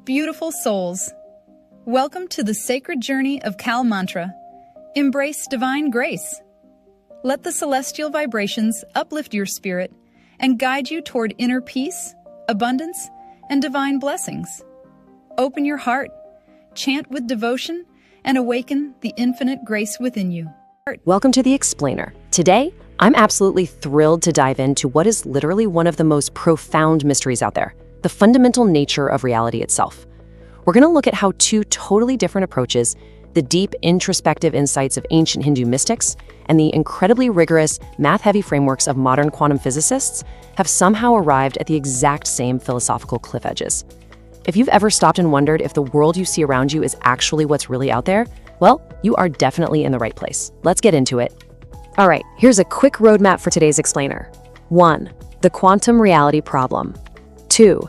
Beautiful souls, welcome to the sacred journey of Kal Mantra. Embrace divine grace. Let the celestial vibrations uplift your spirit and guide you toward inner peace, abundance, and divine blessings. Open your heart, chant with devotion, and awaken the infinite grace within you. Welcome to The Explainer. Today, I'm absolutely thrilled to dive into what is literally one of the most profound mysteries out there, the fundamental nature of reality itself. We're going to look at how two totally different approaches, the deep introspective insights of ancient Hindu mystics and the incredibly rigorous, math-heavy frameworks of modern quantum physicists, have somehow arrived at the exact same philosophical cliff edges. If you've ever stopped and wondered if the world you see around you is actually what's really out there, well, you are definitely in the right place. Let's get into it. All right, here's a quick roadmap for today's explainer. 1. The quantum reality problem. 2.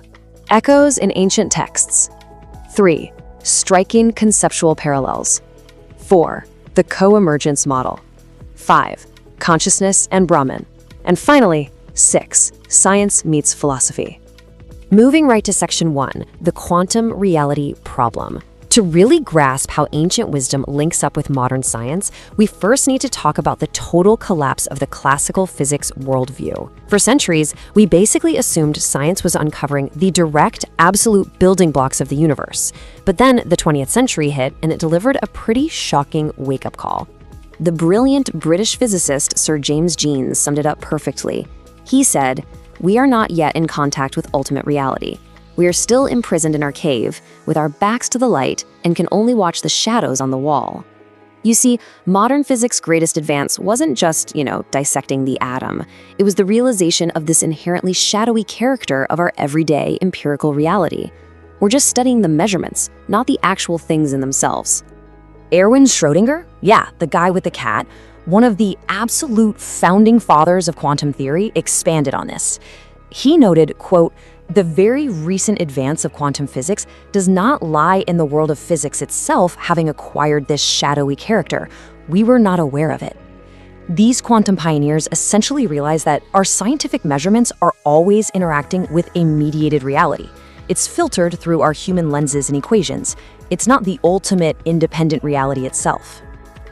Echoes in ancient texts. 3. Striking conceptual parallels. 4. The co-emergence model. 5. Consciousness and Brahman. And finally, 6. Science meets philosophy. Moving right to section 1, the quantum reality problem. To really grasp how ancient wisdom links up with modern science, we first need to talk about the total collapse of the classical physics worldview. For centuries, we basically assumed science was uncovering the direct, absolute building blocks of the universe. But then the 20th century hit, and it delivered a pretty shocking wake-up call. The brilliant British physicist Sir James Jeans summed it up perfectly. He said, "We are not yet in contact with ultimate reality. We are still imprisoned in our cave, with our backs to the light, and can only watch the shadows on the wall." You see, modern physics' greatest advance wasn't just, dissecting the atom. It was the realization of this inherently shadowy character of our everyday empirical reality. We're just studying the measurements, not the actual things in themselves. Erwin Schrödinger? Yeah, the guy with the cat, one of the absolute founding fathers of quantum theory, expanded on this. He noted, quote, "The very recent advance of quantum physics does not lie in the world of physics itself having acquired this shadowy character. We were not aware of it." These quantum pioneers essentially realized that our scientific measurements are always interacting with a mediated reality. It's filtered through our human lenses and equations. It's not the ultimate independent reality itself.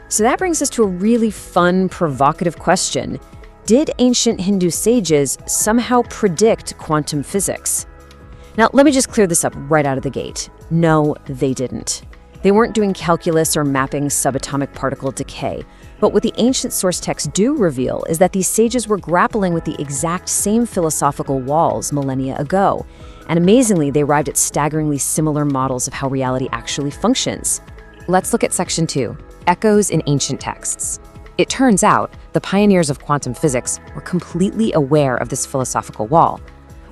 So that brings us to a really fun, provocative question. Did ancient Hindu sages somehow predict quantum physics? Now, let me just clear this up right out of the gate. No, they didn't. They weren't doing calculus or mapping subatomic particle decay. But what the ancient source texts do reveal is that these sages were grappling with the exact same philosophical walls millennia ago. And amazingly, they arrived at staggeringly similar models of how reality actually functions. Let's look at section 2, Echoes in Ancient Texts. It turns out the pioneers of quantum physics were completely aware of this philosophical wall.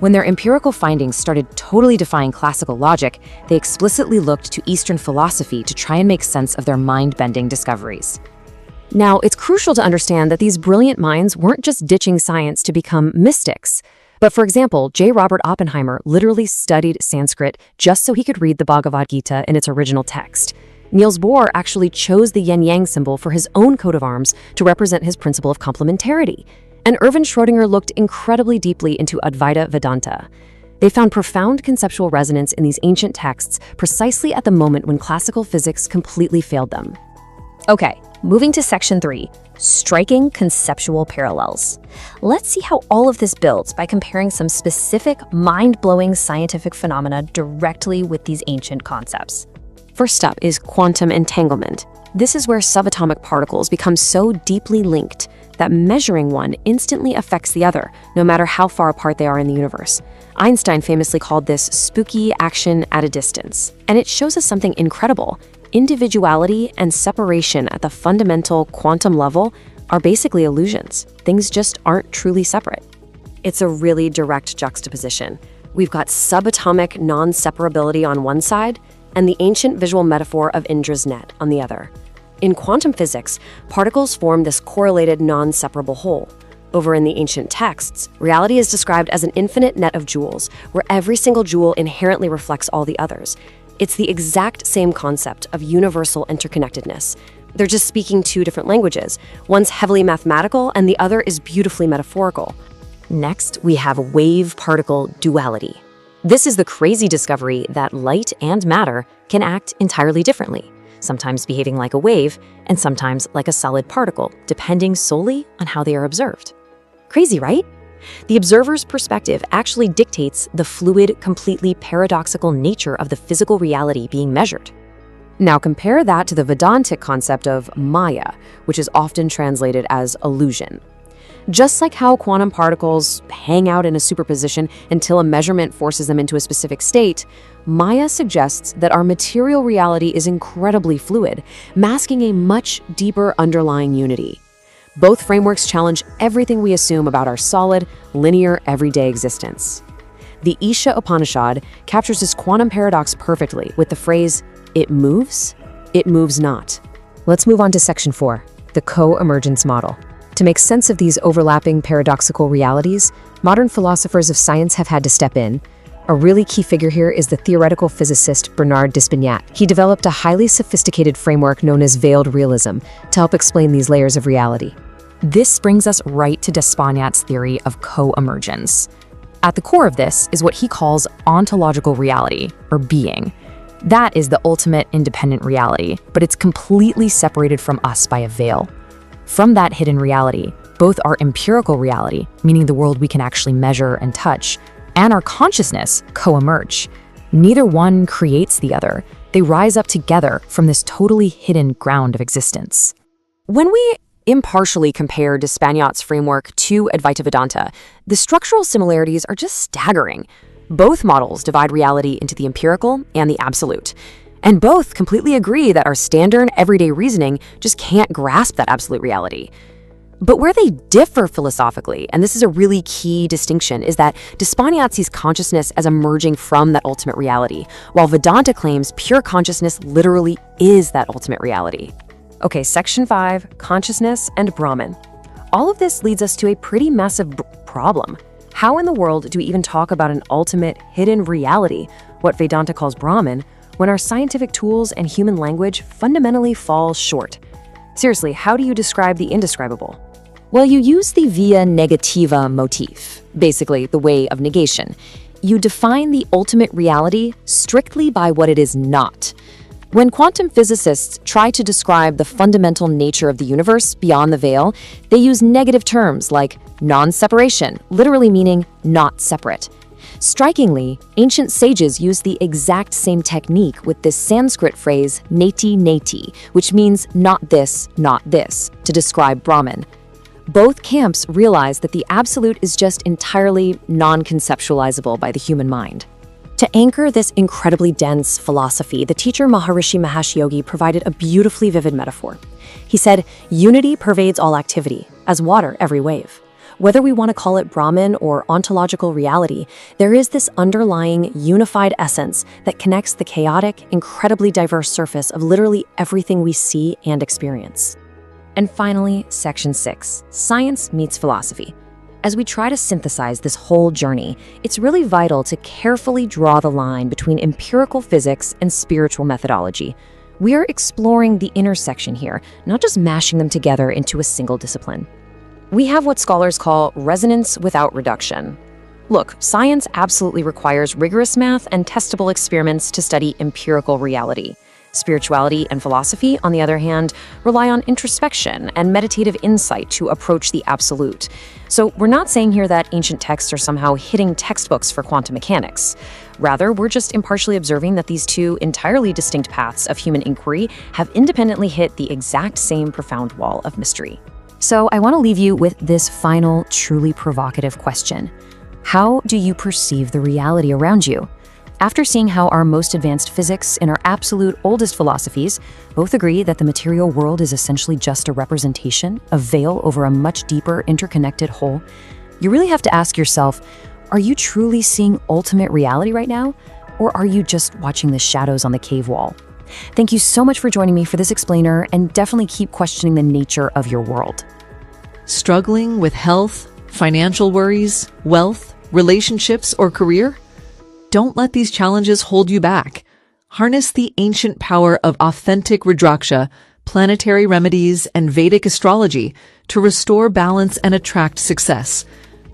When their empirical findings started totally defying classical logic, they explicitly looked to Eastern philosophy to try and make sense of their mind-bending discoveries. Now, it's crucial to understand that these brilliant minds weren't just ditching science to become mystics. But for example, J. Robert Oppenheimer literally studied Sanskrit just so he could read the Bhagavad Gita in its original text. Niels Bohr actually chose the yin-yang symbol for his own coat of arms to represent his principle of complementarity. And Erwin Schrödinger looked incredibly deeply into Advaita Vedanta. They found profound conceptual resonance in these ancient texts precisely at the moment when classical physics completely failed them. Okay, moving to section 3, striking conceptual parallels. Let's see how all of this builds by comparing some specific, mind-blowing scientific phenomena directly with these ancient concepts. First up is quantum entanglement. This is where subatomic particles become so deeply linked that measuring one instantly affects the other, no matter how far apart they are in the universe. Einstein famously called this spooky action at a distance. And it shows us something incredible. Individuality and separation at the fundamental quantum level are basically illusions. Things just aren't truly separate. It's a really direct juxtaposition. We've got subatomic non-separability on one side, and the ancient visual metaphor of Indra's net on the other. In quantum physics, particles form this correlated non-separable whole. Over in the ancient texts, reality is described as an infinite net of jewels, where every single jewel inherently reflects all the others. It's the exact same concept of universal interconnectedness. They're just speaking two different languages. One's heavily mathematical, and the other is beautifully metaphorical. Next, we have wave-particle duality. This is the crazy discovery that light and matter can act entirely differently, sometimes behaving like a wave and sometimes like a solid particle, depending solely on how they are observed. Crazy, right? The observer's perspective actually dictates the fluid, completely paradoxical nature of the physical reality being measured. Now compare that to the Vedantic concept of Maya, which is often translated as illusion. Just like how quantum particles hang out in a superposition until a measurement forces them into a specific state, Maya suggests that our material reality is incredibly fluid, masking a much deeper underlying unity. Both frameworks challenge everything we assume about our solid, linear, everyday existence. The Isha Upanishad captures this quantum paradox perfectly with the phrase, it moves not. Let's move on to section 4, the co-emergence model. To make sense of these overlapping paradoxical realities, modern philosophers of science have had to step in. A really key figure here is the theoretical physicist Bernard d'Espinat. He developed a highly sophisticated framework known as veiled realism to help explain these layers of reality. This brings us right to d'Espinat's theory of co-emergence. At the core of this is what he calls ontological reality, or being. That is the ultimate independent reality, but it's completely separated from us by a veil. From that hidden reality, both our empirical reality, meaning the world we can actually measure and touch, and our consciousness co-emerge. Neither one creates the other. They rise up together from this totally hidden ground of existence. When we impartially compare d'Espinat's framework to Advaita Vedanta, the structural similarities are just staggering. Both models divide reality into the empirical and the absolute. And both completely agree that our standard everyday reasoning just can't grasp that absolute reality. But where they differ philosophically, and this is a really key distinction, is that d'Espinat sees consciousness as emerging from that ultimate reality, while Vedanta claims pure consciousness literally is that ultimate reality. Okay, section 5, consciousness and Brahman. All of this leads us to a pretty massive problem. How in the world do we even talk about an ultimate hidden reality, what Vedanta calls Brahman, when our scientific tools and human language fundamentally fall short? Seriously, how do you describe the indescribable? Well, you use the via negativa motif, basically the way of negation. You define the ultimate reality strictly by what it is not. When quantum physicists try to describe the fundamental nature of the universe beyond the veil, they use negative terms like non-separation, literally meaning not separate. Strikingly, ancient sages used the exact same technique with this Sanskrit phrase neti neti, which means not this, to describe Brahman. Both camps realize that the absolute is just entirely non-conceptualizable by the human mind. To anchor this incredibly dense philosophy, the teacher Maharishi Mahesh Yogi provided a beautifully vivid metaphor. He said, unity pervades all activity, as water every wave. Whether we want to call it Brahman or ontological reality, there is this underlying unified essence that connects the chaotic, incredibly diverse surface of literally everything we see and experience. And finally, section 6, science meets philosophy. As we try to synthesize this whole journey, it's really vital to carefully draw the line between empirical physics and spiritual methodology. We are exploring the intersection here, not just mashing them together into a single discipline. We have what scholars call resonance without reduction. Look, science absolutely requires rigorous math and testable experiments to study empirical reality. Spirituality and philosophy, on the other hand, rely on introspection and meditative insight to approach the absolute. So we're not saying here that ancient texts are somehow hitting textbooks for quantum mechanics. Rather, we're just impartially observing that these two entirely distinct paths of human inquiry have independently hit the exact same profound wall of mystery. So I want to leave you with this final, truly provocative question. How do you perceive the reality around you? After seeing how our most advanced physics and our absolute oldest philosophies both agree that the material world is essentially just a representation, a veil over a much deeper interconnected whole, you really have to ask yourself, are you truly seeing ultimate reality right now? Or are you just watching the shadows on the cave wall? Thank you so much for joining me for this explainer, and definitely keep questioning the nature of your world. Struggling with health, financial worries, wealth, relationships, or career? Don't let these challenges hold you back. Harness the ancient power of authentic Rudraksha, planetary remedies, and Vedic astrology to restore balance and attract success.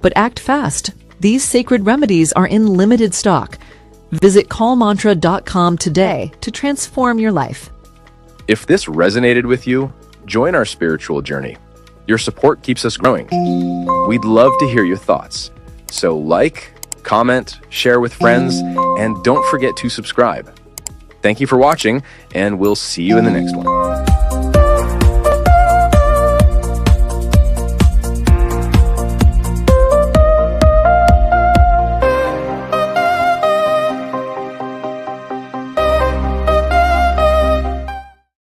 But act fast. These sacred remedies are in limited stock. Visit callmantra.com today to transform your life. If this resonated with you, join our spiritual journey. Your support keeps us growing. We'd love to hear your thoughts. So like, comment, share with friends, and don't forget to subscribe. Thank you for watching, and we'll see you in the next one.